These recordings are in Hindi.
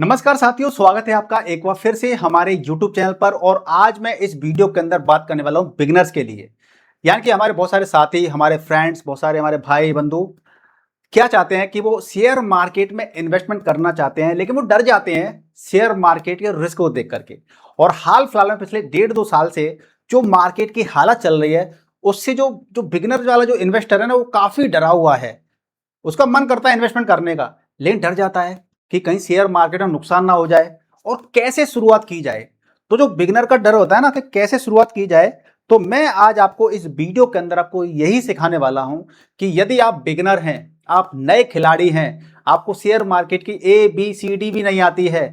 नमस्कार साथियों, स्वागत है आपका एक बार फिर से हमारे YouTube चैनल पर। और आज मैं इस वीडियो के अंदर बात करने वाला हूं बिगनर्स के लिए। यानी कि हमारे बहुत सारे साथी, हमारे फ्रेंड्स, बहुत सारे हमारे भाई बंधु क्या चाहते हैं कि वो शेयर मार्केट में इन्वेस्टमेंट करना चाहते हैं, लेकिन वो डर जाते हैं शेयर मार्केट के रिस्क को देख करके। और हाल फिलहाल में पिछले 1.5-2 साल से जो मार्केट की हालत चल रही है, उससे जो जो बिगनर वाला जो इन्वेस्टर है ना, वो काफी डरा हुआ है। उसका मन करता है इन्वेस्टमेंट करने का, लेकिन डर जाता है कि कहीं शेयर मार्केट में नुकसान ना हो जाए और कैसे शुरुआत की जाए। तो जो बिगनर का डर होता है ना कि कैसे शुरुआत की जाए, तो मैं आज आपको इस वीडियो के अंदर आपको यही सिखाने वाला हूं कि यदि आप बिगनर हैं, आप नए खिलाड़ी हैं, आपको शेयर मार्केट की ABCD भी नहीं आती है,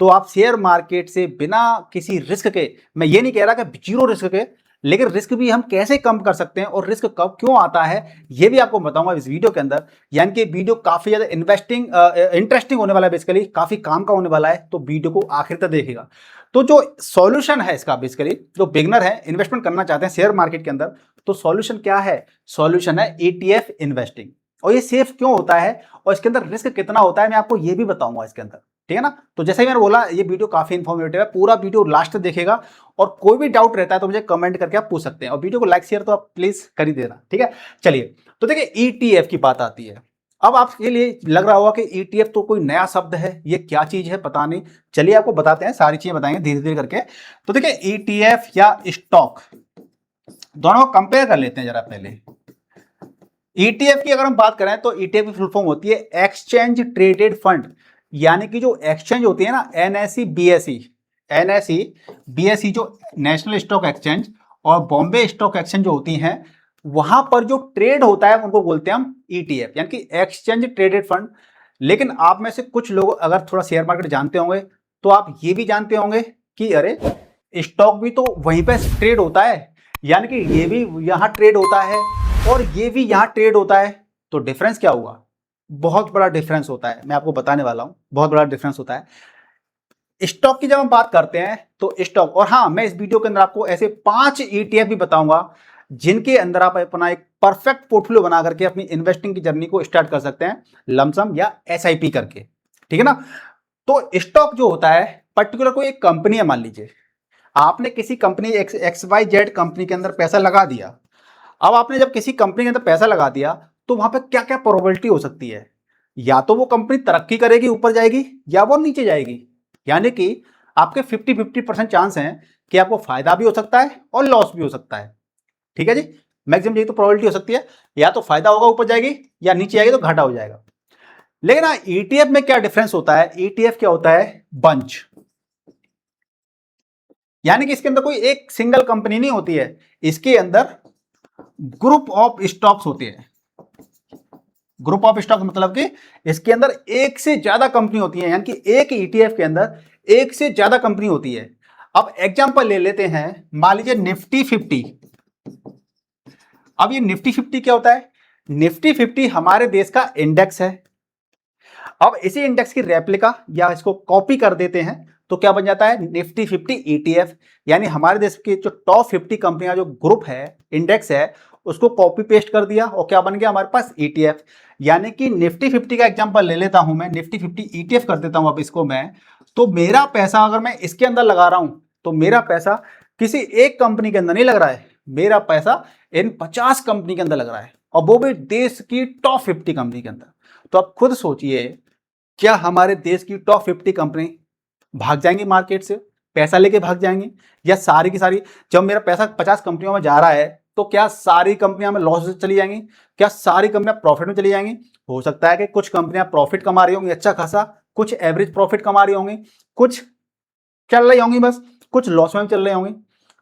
तो आप शेयर मार्केट से बिना किसी रिस्क के, मैं ये नहीं कह रहा कि जीरो रिस्क के, लेकिन रिस्क भी हम कैसे कम कर सकते हैं और रिस्क कब क्यों आता है, ये भी आपको बताऊंगा इस वीडियो के अंदर। यानी कि वीडियो काफी ज्यादा इंटरेस्टिंग होने वाला है, बेसिकली काफी काम का होने वाला है, तो वीडियो को आखिर तक देखिएगा। तो जो सॉल्यूशन है इसका, बेसिकली जो बिगनर है, इन्वेस्टमेंट करना चाहते हैं शेयर मार्केट के अंदर, तो सॉल्यूशन क्या है? सॉल्यूशन है ETF इन्वेस्टिंग। और ये सेफ क्यों होता है और इसके अंदर रिस्क कितना होता है, मैं आपको ये भी बताऊंगा इसके अंदर। ठीक है ना? तो जैसे ही मैंने बोला, ये वीडियो काफी इंफॉर्मेटिव है, पूरा वीडियो लास्ट तक देखेगा। और कोई भी डाउट रहता है तो मुझे कमेंट करके आप पूछ सकते हैं, और वीडियो को लाइक शेयर तो आप प्लीज कर ही देना। ठीक है, चलिए। तो देखिए, ETF की बात आती है। अब आपके लिए लग रहा होगा कि ETF तो कोई नया शब्द है, ये क्या चीज है, पता नहीं। चलिए आपको बताते हैं, सारी चीजें बताएंगे धीरे धीरे करके। तो देखिए, ETF या स्टॉक दोनों को कंपेयर कर लेते हैं जरा पहले। ETF की अगर हम बात करें तो ETF की फुल फॉर्म होती है एक्सचेंज ट्रेडेड फंड। यानी कि जो एक्सचेंज होती है ना, NSE BSE जो नेशनल स्टॉक एक्सचेंज और बॉम्बे स्टॉक एक्सचेंज जो होती हैं, वहां पर जो ट्रेड होता है उनको बोलते हैं हम ETF, यानी कि एक्सचेंज ट्रेडेड फंड। लेकिन आप में से कुछ लोग अगर थोड़ा शेयर मार्केट जानते होंगे तो आप ये भी जानते होंगे कि अरे, स्टॉक भी तो वहीं पे ट्रेड होता है, यानी कि ये भी यहां ट्रेड होता है और ये भी यहां ट्रेड होता है। तो डिफरेंस क्या हुआ? बहुत बड़ा डिफरेंस होता है, मैं आपको बताने वाला हूं, बहुत बड़ा डिफरेंस होता है। स्टॉक की जब हम बात करते हैं तो स्टॉक, और हाँ, मैं इस वीडियो के अंदर आपको ऐसे 5 ETF भी बताऊंगा जिनके अंदर आप अपना एक परफेक्ट पोर्टफोलियो बना करके अपनी इन्वेस्टिंग की जर्नी को स्टार्ट कर सकते हैं, लमसम या SIP करके। ठीक है ना? तो स्टॉक जो होता है, पर्टिकुलर कोई एक कंपनी है, मान लीजिए आपने किसी कंपनी XYZ कंपनी के अंदर पैसा लगा दिया। अब आपने जब किसी कंपनी के अंदर पैसा लगा दिया, तो वहां पे क्या क्या प्रोबेबिलिटी हो सकती है? या तो वो कंपनी तरक्की करेगी, ऊपर जाएगी, या वो नीचे जाएगी। यानी कि आपके 50-50% चांस हैं कि आपको फायदा भी हो सकता है और लॉस भी हो सकता है। ठीक है जी, मैक्सिमम यही तो प्रोबेबिलिटी हो सकती है, या तो फायदा होगा, ऊपर जाएगी, या नीचे जाएगी तो घाटा हो जाएगा। लेकिन ETF में क्या डिफरेंस होता है? ETF क्या होता है? बंच। यानी कि इसके अंदर कोई एक सिंगल कंपनी नहीं होती है, इसके अंदर ग्रुप ऑफ स्टॉक्स होते हैं। ग्रुप ऑफ स्टॉक मतलब कि इसके अंदर एक से ज्यादा कंपनी होती है, यानी कि एक ETF के अंदर एक से ज्यादा कंपनी होती है। अब एग्जांपल ले लेते हैं, मान लीजिए निफ्टी 50। अब ये निफ्टी 50 क्या होता है? निफ्टी 50 हमारे देश का इंडेक्स है। अब इसी इंडेक्स की रेप्लिका या इसको कॉपी कर देते हैं तो क्या बन जाता है? Nifty 50 ETF। यानी हमारे देश की जो टॉप 50 कंपनियां, जो ग्रुप है, इंडेक्स है, उसको कॉपी पेस्ट कर दिया और क्या बन गया हमारे पास? ETF। यानी कि निफ्टी 50 का एग्जांपल ले लेता हूं मैं, निफ्टी 50 ETF कर देता हूं अब इसको मैं। तो मेरा पैसा अगर मैं इसके अंदर लगा रहा हूं, तो मेरा पैसा किसी एक कंपनी के अंदर नहीं लग रहा है, मेरा पैसा इन 50 कंपनी के अंदर लग रहा है, और वो भी देश की टॉप 50 कंपनी के अंदर। तो आप खुद सोचिए, क्या हमारे देश की टॉप 50 कंपनी भाग जाएंगी मार्केट से, पैसा लेके भाग जाएंगी, या सारी की सारी, जब मेरा पैसा 50 कंपनियों में जा रहा है, तो क्या सारी कंपनियां में लॉस से चली जाएंगी? क्या सारी कंपनियां प्रॉफिट में चली जाएंगी? हो सकता है कि कुछ कंपनियां प्रॉफिट कमा रही होंगी अच्छा खासा, कुछ एवरेज प्रॉफिट कमा रही होंगी, कुछ चल रही होंगी बस, कुछ लॉस में चल रही होंगी।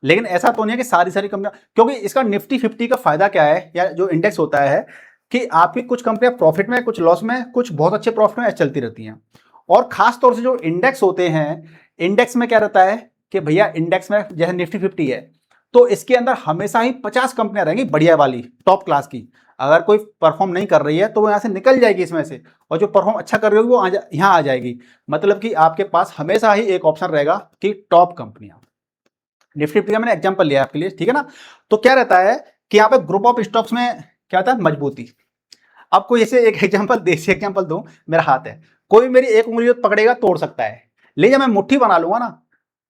लेकिन ऐसा तो नहीं है कि सारी सारी कंपनियां, क्योंकि इसका निफ्टी 50 का फायदा क्या है, या जो इंडेक्स होता है, कि आपकी कुछ कंपनियां प्रॉफिट में, कुछ लॉस में, कुछ बहुत अच्छे प्रॉफिट में चलती रहती हैं। और खास तौर से जो इंडेक्स होते हैं, इंडेक्स में क्या रहता है कि भैया, इंडेक्स में जैसे निफ्टी 50 है, तो इसके अंदर हमेशा ही 50 कंपनियां रहेंगी बढ़िया वाली, टॉप क्लास की। अगर कोई परफॉर्म नहीं कर रही है तो वो यहां से निकल जाएगी इसमें से, और जो परफॉर्म अच्छा कर रही होगी वो यहां आ जाएगी। मतलब कि आपके पास हमेशा ही एक ऑप्शन रहेगा कि टॉप कंपनियां। निफ्टी 50 का मैंने एग्जांपल लिया आपके लिए, ठीक है ना? तो क्या रहता है कि यहाँ पे ग्रुप ऑफ स्टॉक्स में क्या होता है? मजबूती। अब कोई ऐसे एक एग्जांपल, देसी एग्जांपल दूं, मेरा हाथ है, कोई मेरी एक उंगली पकड़ेगा तोड़ सकता है, लेकिन जब मैं मुट्ठी बना लूंगा ना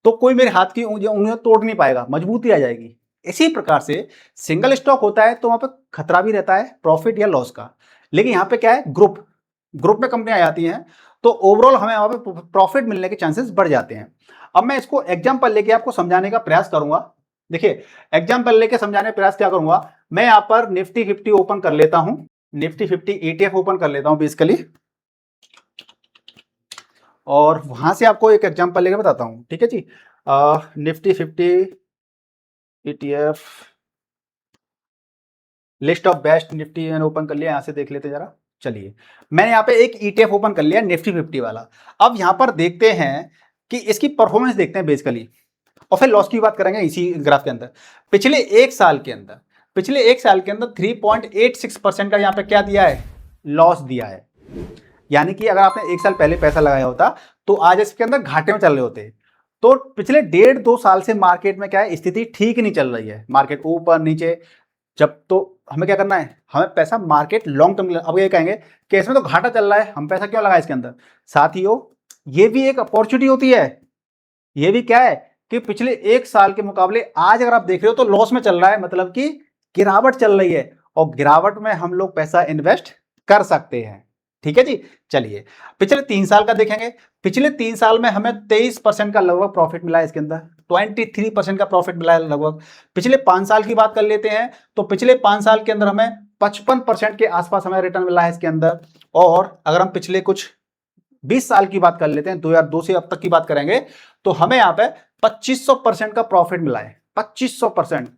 तो कोई मेरे हाथ की उंगलियां तोड़ नहीं पाएगा, मजबूती आ जाएगी। इसी प्रकार से सिंगल स्टॉक होता है तो वहां पे खतरा भी रहता है प्रॉफिट या लॉस का, लेकिन यहाँ पे क्या है, ग्रुप ग्रुप में कंपनियां आ जाती हैं तो ओवरऑल हमें वहां पे प्रॉफिट मिलने के चांसेस बढ़ जाते हैं। अब मैं इसको एग्जाम्पल लेके आपको समझाने का प्रयास करूंगा। देखिए, एग्जाम्पल लेके समझाने का प्रयास क्या करूंगा, मैं यहाँ पर निफ्टी 50 ओपन कर लेता हूं, निफ्टी 50 ETF ओपन कर लेता हूं बेसिकली, और वहां से आपको एक एग्जांपल लेकर बताता हूं, ठीक है जी। Nifty 50 ETF list of best Nifty मैंने ओपन कर लिया, यहां से देख लेते जरा। चलिए, मैंने यहाँ पे एक ETF ओपन कर लिया निफ्टी 50 वाला। अब यहां पर देखते हैं कि इसकी परफॉर्मेंस देखते हैं बेसिकली, और फिर लॉस की बात करेंगे इसी ग्राफ के अंदर। पिछले एक साल के अंदर 3.86% का यहाँ पे क्या दिया है, लॉस दिया है। यानी कि अगर आपने एक साल पहले पैसा लगाया होता तो आज इसके अंदर घाटे में चल रहे होते। तो पिछले 1.5-2 साल से मार्केट में क्या है, स्थिति ठीक नहीं चल रही है, मार्केट ऊपर नीचे। जब तो हमें क्या करना है, हमें पैसा मार्केट लॉन्ग टर्म, अब ये कहेंगे कि इसमें तो घाटा चल रहा है, हम पैसा क्यों लगाए इसके अंदर। साथियों, ये भी एक अपॉर्चुनिटी होती है। ये भी क्या है कि पिछले एक साल के मुकाबले आज अगर आप देख रहे हो तो लॉस में चल रहा है, मतलब कि गिरावट चल रही है, और गिरावट में हम लोग पैसा इन्वेस्ट कर सकते हैं। ठीक है जी। चलिए, पिछले 3 साल का देखेंगे। पिछले 3 साल में हमें 23% का लगभग प्रॉफिट मिला है, इसके अंदर 23% का प्रॉफिट मिला है लगभग। पिछले 5 साल की बात कर लेते हैं तो पिछले 5 साल के अंदर हमें 55% के आसपास हमें रिटर्न मिला है इसके अंदर। और अगर हम पिछले कुछ 20 साल की बात कर लेते हैं, 2002 से अब तक की बात करेंगे, तो हमें यहाँ पे 2500% का प्रॉफिट मिला है। 2500%,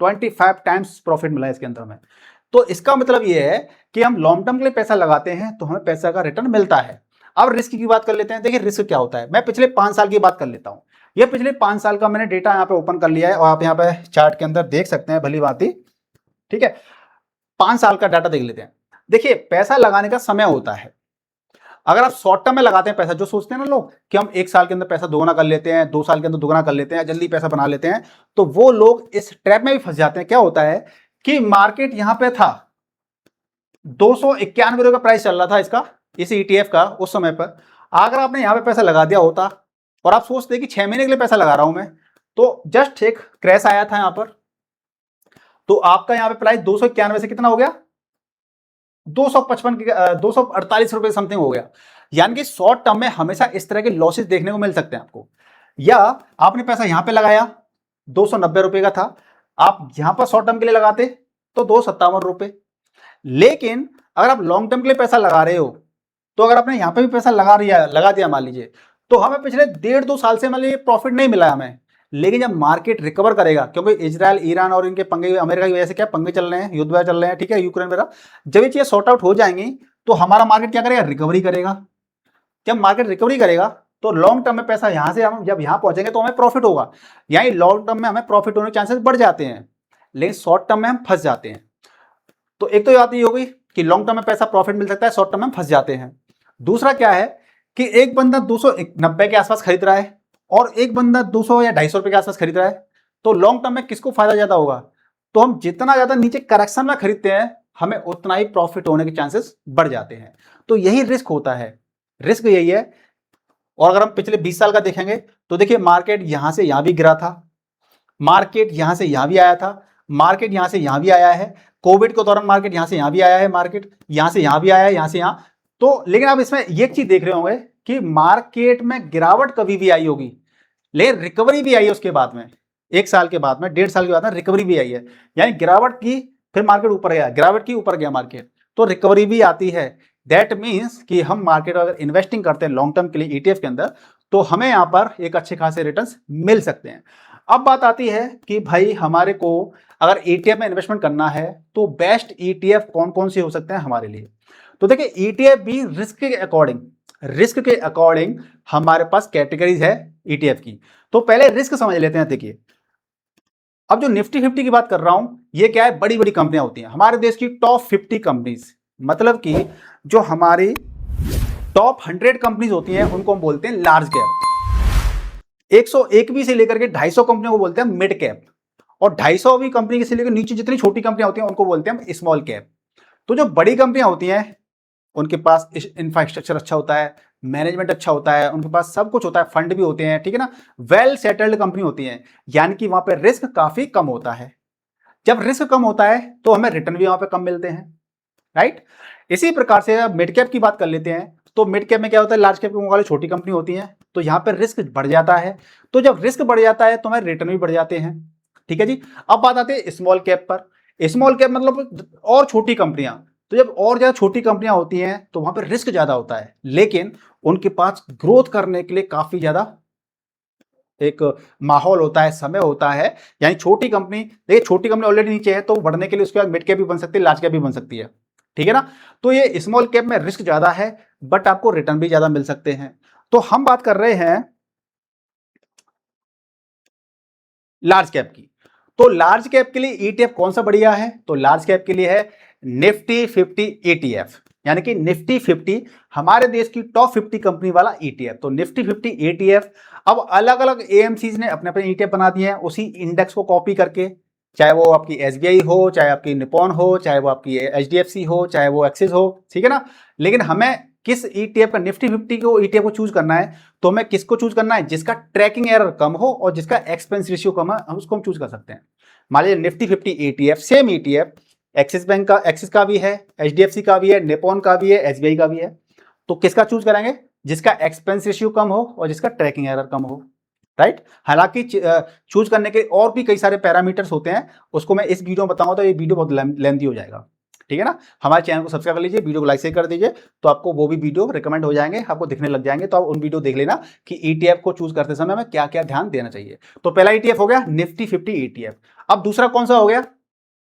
25 टाइम्स प्रॉफिट मिला है इसके अंदर हमें। तो इसका मतलब ये है कि हम लॉन्ग टर्म के लिए पैसा लगाते हैं तो हमें पैसा का रिटर्न मिलता है। अब रिस्क की बात कर लेते हैं। देखिए, रिस्क क्या होता है, मैं पिछले 5 साल की बात कर लेता हूं। ये पिछले 5 साल का मैंने डेटा यहाँ पे ओपन कर लिया है, और आप यहाँ पे चार्ट के अंदर देख सकते हैं भली भांति। ठीक है, 5 साल का डाटा देख लेते हैं। देखिए, पैसा लगाने का समय होता है। अगर आप शॉर्ट टर्म में लगाते हैं पैसा, जो सोचते हैं ना लोग कि हम 1 साल के अंदर पैसा दोगुना कर लेते हैं, 2 साल के अंदर दोगुना कर लेते हैं, जल्दी पैसा बना लेते हैं, तो वो लोग इस ट्रैप में भी फंस जाते हैं। क्या होता है कि मार्केट यहां पे था, 291 रुपए का प्राइस चल रहा था इसका, इस ETF का उस समय पर। अगर आपने यहां पे पैसा लगा दिया होता और आप सोचते कि 6 महीने के लिए पैसा लगा रहा हूं मैं, तो जस्ट एक क्रैश आया था यहां पर, तो आपका यहां पे प्राइस 291 से कितना हो गया, 255 के 248 रुपए समथिंग हो गया। यानी कि शॉर्ट टर्म में हमेशा इस तरह के लॉसेस देखने को मिल सकते हैं आपको। या आपने पैसा यहां पे लगाया, 290 रुपए का था, आप यहां पर शॉर्ट टर्म के लिए लगाते तो 257 रुपए। लेकिन अगर आप लॉन्ग टर्म के लिए पैसा लगा रहे हो, तो अगर आपने यहां पे भी पैसा लगा दिया मान लीजिए, तो हमें पिछले 1.5-2 साल से मान लीजिए प्रॉफिट नहीं मिला हमें। लेकिन जब मार्केट रिकवर करेगा, क्योंकि इजराइल, ईरान और इनके पंगे, अमेरिका की वजह से क्या पंगे चल रहे हैं, युद्ध चल रहे हैं, ठीक है, यूक्रेन वगैरह, जब ये चीजें सॉर्ट आउट हो जाएंगी तो हमारा मार्केट क्या करेगा, रिकवरी करेगा। जब मार्केट रिकवरी करेगा तो लॉन्ग टर्म में पैसा यहां से हम जब यहां पहुंचेंगे तो हमें प्रॉफिट होगा। यानी लॉन्ग टर्म में हमें प्रॉफिट होने के चांसेस बढ़ जाते हैं, लेकिन शॉर्ट टर्म में हम फंस जाते हैं। तो एक तो बात ये हो गई कि लॉन्ग टर्म में पैसा प्रॉफिट मिल सकता है, शॉर्ट टर्म में फंस जाते हैं। दूसरा क्या है कि एक बंदा 290 के आसपास खरीद रहा है और एक बंदा 200 या 250 रुपए के आसपास खरीद रहा है, तो लॉन्ग टर्म में किसको फायदा ज्यादा होगा। तो हम जितना ज्यादा नीचे करेक्शन में खरीदते हैं, हमें उतना ही प्रॉफिट होने के चांसेस बढ़ जाते हैं। तो यही रिस्क होता है, रिस्क यही है। और अगर हम पिछले 20 साल का देखेंगे तो देखिए, मार्केट यहां से यहां भी गिरा था, मार्केट यहां से यहां भी आया था, मार्केट यहां से यहां भी आया है, कोविड के दौरान मार्केट यहां से यहां भी आया है, मार्केट यहां से यहां भी आया है, यहां से यहां। तो लेकिन आप इसमें एक चीज देख रहे होंगे कि मार्केट में गिरावट कभी भी आई होगी, लेकिन रिकवरी भी आई है उसके बाद में, 1 साल के बाद में, 1.5 साल के बाद में रिकवरी भी आई है। यानी गिरावट की, फिर मार्केट ऊपर गया, गिरावट की ऊपर गया मार्केट, तो रिकवरी भी आती है। दैट मीन्स कि हम मार्केट अगर इन्वेस्टिंग करते हैं लॉन्ग टर्म के लिए ETF के अंदर, तो हमें यहां पर एक अच्छे खासे रिटर्न्स मिल सकते हैं। अब बात आती है कि भाई हमारे को अगर ETF में इन्वेस्टमेंट करना है तो बेस्ट ETF कौन कौन से हो सकते हैं हमारे लिए। तो देखिए, ETF भी रिस्क के अकॉर्डिंग हमारे पास कैटेगरीज है ETF की। तो पहले रिस्क समझ लेते हैं। देखिए, अब जो निफ्टी 50 की बात कर रहा हूं, ये क्या है, बड़ी बड़ी कंपनियां होती हैं हमारे देश की, टॉप 50 कंपनीज, मतलब कि जो हमारी टॉप 100 कंपनीज होती हैं उनको हम बोलते हैं लार्ज कैप। 101वीं से लेकर के 250 कंपनियों को बोलते हैं मिड कैप, और 250वीं कंपनी से लेकर नीचे जितनी छोटी कंपनियां होती हैं उनको बोलते हैं हम स्मॉल कैप। तो जो बड़ी कंपनियां होती हैं उनके पास इंफ्रास्ट्रक्चर अच्छा होता है, मैनेजमेंट अच्छा होता है, उनके पास सब कुछ होता है, फंड भी होते हैं, ठीक है ना, वेल सेटल्ड कंपनी होती है, यानी कि वहां पे रिस्क काफी कम होता है। जब रिस्क कम होता है तो हमें रिटर्न भी वहां पे कम मिलते हैं, राइट। इसी प्रकार से अब मिड कैप की बात कर लेते हैं, तो मिड कैप में क्या होता है, लार्ज कैप के मुकाबले छोटी कंपनी होती है, तो यहाँ पे रिस्क बढ़ जाता है। तो जब रिस्क बढ़ जाता है तो हमारे रिटर्न भी बढ़ जाते हैं, ठीक है जी। अब बात आती है स्मॉल कैप पर। स्मॉल कैप मतलब और छोटी कंपनियां, तो जब और ज्यादा छोटी कंपनियां होती हैं तो वहां पर रिस्क ज्यादा होता है, लेकिन उनके पास ग्रोथ करने के लिए काफी ज्यादा एक माहौल होता है, समय होता है। यानी छोटी कंपनी, देखिए छोटी कंपनी ऑलरेडी नीचे है तो बढ़ने के लिए उसके बाद मिड कैप भी बन सकती है, लार्ज कैप भी बन सकती है, ठीक है ना। तो ये स्मॉल कैप में रिस्क ज्यादा है बट आपको रिटर्न भी ज्यादा मिल सकते हैं। तो हम बात कर रहे हैं लार्ज कैप की। तो लार्ज कैप के लिए ईटीएफ कौन सा बढ़िया है, तो लार्ज कैप के लिए है निफ्टी 50 ईटीएफ, यानी कि निफ्टी 50 हमारे देश की टॉप 50 कंपनी वाला ईटीएफ। तो निफ्टी 50 ईटीएफ, अब अलग अलग एएमसीज ने अपने अपने ईटीएफ बना दिए हैं उसी इंडेक्स को कॉपी करके, चाहे वो आपकी एसबीआई हो, चाहे आपकी निपॉन हो, चाहे वो आपकी एचडीएफसी हो, चाहे वो एक्सिस हो, ठीक है ना। लेकिन हमें किस ईटीएफ का, निफ्टी 50 को ईटीएफ को चूज करना है, तो हमें किसको चूज करना है, जिसका ट्रैकिंग एरर कम हो और जिसका एक्सपेंस रेशियो कम है, हम उसको हम चूज कर सकते हैं। मान लीजिए Nifty 50 ETF, same ETF axis bank का, एक्सिस का भी है, एचडीएफसी का भी है, निपॉन का भी है, एसबीआई का भी है, तो किसका चूज करेंगे, जिसका एक्सपेंस रेशियो कम हो और जिसका ट्रैकिंग एरर कम हो, राइट। हालांकि चूज करने के और भी कई सारे पैरामीटर्स होते हैं, उसको मैं इस वीडियो में बताऊंगा तो ये वीडियो बहुत लेंथी हो जाएगा, ठीक है ना। हमारे चैनल को सब्सक्राइब कर लीजिए, वीडियो को लाइक शेयर कर दीजिए, तो आपको वो भी वीडियो रिकमेंड हो जाएंगे, आपको दिखने लग जाएंगे, तो आप उन वीडियो देख लेना कि ईटीएफ को चूज करते समय में क्या क्या ध्यान देना चाहिए। तो पहला ईटीएफ हो गया निफ्टी 50 ईटीएफ। अब दूसरा कौन सा हो गया,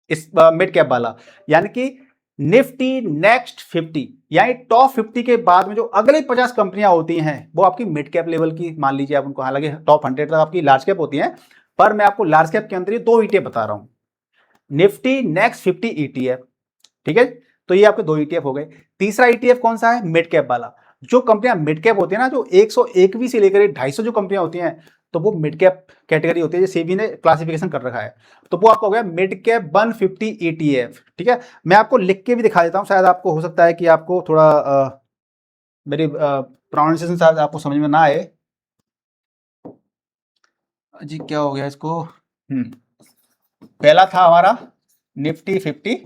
इस मिड कैप वाला, यानी कि निफ्टी नेक्स्ट 50, यानी टॉप 50 के बाद में जो अगले 50 कंपनियां होती हैं वो आपकी मिड कैप लेवल की मान लीजिए आप उनको, हालांकि टॉप 100 तक आपकी लार्ज कैप होती हैं, पर मैं आपको लार्ज कैप के अंदर ये दो ईटीएफ बता रहा हूं, निफ्टी नेक्स्ट 50 ईटीएफ, ठीक है। तो ये आपके दो ईटीएफ हो गए। तीसरा ईटीएफ कौन सा है, मिड कैप वाला। जो कंपनियां मिड कैप होती है ना, जो 101वीं से लेकर 250 जो कंपनियां होती हैं, तो वो मिड कैप कैटेगरी होती है, जो सेबी ने क्लासिफिकेशन कर रखा है। तो वो आपका हो गया मिड कैप 150 ईटीएफ, ठीक है। मैं आपको लिख के भी दिखा देता हूं, शायद आपको हो सकता है कि आपको थोड़ा मेरी प्रोनाउंसिएशन शायद आपको समझ में ना आए जी, क्या हो गया इसको। पहला था हमारा निफ्टी 50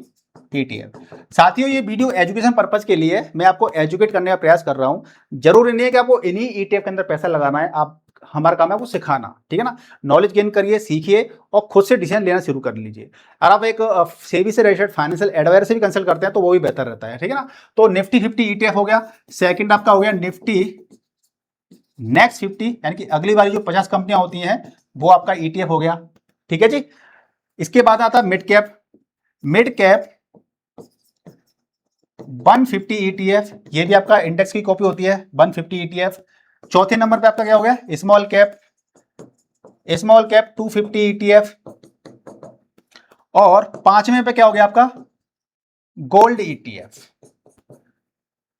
ईटीएफ। साथियों ये वीडियो एजुकेशन पर्पज के लिए, मैं आपको एजुकेट करने का प्रयास कर रहा हूं। जरूरी नहीं है कि आपको इन्हीं ईटीएफ के अंदर पैसा लगाना है, आप, हमारा काम है आपको सिखाना, ठीक है ना। नॉलेज गेन करिए, सीखिए और खुद से डिसीजन लेना शुरू कर लीजिए। और आप एक सेबी से रजिस्टर्ड फाइनेंशियल एडवाइजर से भी कंसल्ट करते हैं तो वो भी बेहतर रहता है, ठीक है ना। तो निफ्टी 50 ईटीएफ हो गया। सेकंड आपका हो गया निफ्टी नेक्स्ट 50, यानी कि अगली बारी जो 50 कंपनियां होती हैं वो आपका ईटीएफ हो गया, ठीक है जी। इसके बाद आता है mid cap. Mid cap 150 ETF, ये भी आपका इंडेक्स की कॉपी होती है 150 ईटीएफ। चौथे नंबर पे आपका क्या हो गया, small cap. Small cap 250 ETF. और पांचवें पे क्या हो गया आपका, गोल्ड ईटीएफ,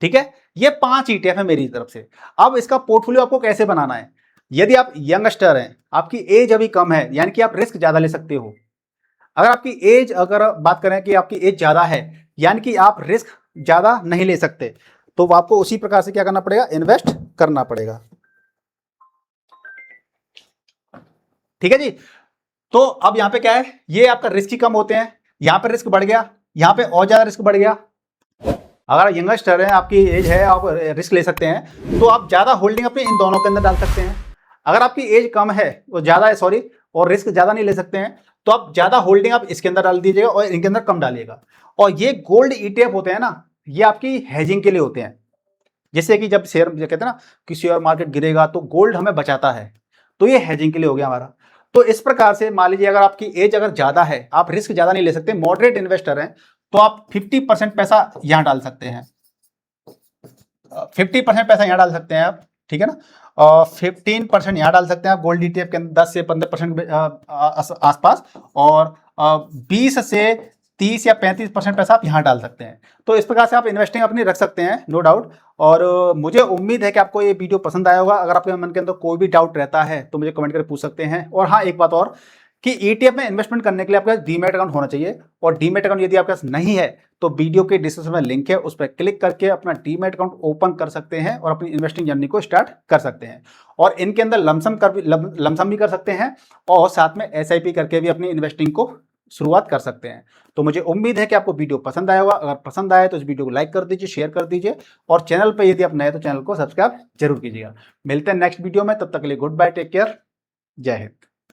ठीक है। ये 5 ईटीएफ है मेरी तरफ से। अब इसका पोर्टफोलियो आपको कैसे बनाना है, यदि आप यंगस्टर हैं, आपकी एज अभी कम है, यानी कि आप रिस्क ज्यादा ले सकते हो। अगर आपकी एज, अगर बात करें कि आपकी एज ज्यादा है, यानी कि आप रिस्क ज्यादा नहीं ले सकते, तो आपको उसी प्रकार से क्या करना पड़ेगा, इन्वेस्ट करना पड़ेगा, ठीक है जी। तो अब यहां पे क्या है, ये आपका रिस्क ही कम होते हैं, यहां पे रिस्क बढ़ गया, यहां पे और ज्यादा रिस्क बढ़ गया। अगर यंगस्टर है, आपकी एज है, आप रिस्क ले सकते हैं, तो आप ज्यादा होल्डिंग अपनी इन दोनों के अंदर डाल सकते हैं। अगर आपकी एज कम है, वो ज्यादा है सॉरी, और रिस्क ज्यादा नहीं ले सकते हैं, तो आप ज्यादा होल्डिंग आप इसके अंदर डाल दीजिएगा और इनके अंदर कम डालिएगा। और ये गोल्ड ईटीएफ होते हैं ना, ये आपकी हेजिंग के लिए होते हैं। जैसे कि जब शेयर कहते हैं ना कि शेयर मार्केट गिरेगा तो गोल्ड हमें बचाता है, तो ये हेजिंग के लिए हो गया हमारा। तो इस प्रकार से मान लीजिए अगर आपकी एज अगर ज्यादा है, आप रिस्क ज्यादा नहीं ले सकते, मॉडरेट इन्वेस्टर हैं, तो आप 50% पैसा यहां डाल सकते हैं, 50% पैसा यहां डाल सकते हैं आप, ठीक है ना। और 15% यहां डाल सकते हैं आप गोल्ड ईटीएफ के अंदर, 10 से 15% आसपास, और 20 से 30 या 35% पैसा आप यहां डाल सकते हैं। तो इस प्रकार से आप इन्वेस्टिंग अपनी रख सकते हैं, नो डाउट। और मुझे उम्मीद है कि आपको ये वीडियो पसंद आया होगा। अगर आपके मन के अंदर कोई भी डाउट रहता है तो मुझे कमेंट करके पूछ सकते हैं। और हाँ, एक बात और, कि ईटीएफ में इन्वेस्टमेंट करने के लिए आपके पास डीमैट अकाउंट होना चाहिए, और डीमैट अकाउंट यदि आपके पास नहीं है तो वीडियो के डिस्क्रिप्शन में लिंक है, उस पर क्लिक करके अपना डीमैट अकाउंट ओपन कर सकते हैं और अपनी इन्वेस्टिंग जर्नी को स्टार्ट कर सकते हैं। और इनके अंदर लमसम भी कर सकते हैं, और साथ में एसआईपी करके भी अपनी इन्वेस्टिंग को शुरुआत कर सकते हैं। तो मुझे उम्मीद है कि आपको वीडियो पसंद आया होगा। अगर पसंद आया तो इस वीडियो को लाइक कर दीजिए, शेयर कर दीजिए, और चैनल पर यदि आप नए तो चैनल को सब्सक्राइब जरूर कीजिएगा। मिलते हैं नेक्स्ट वीडियो में, तब तक के लिए गुड बाय, टेक केयर, जय हिंद।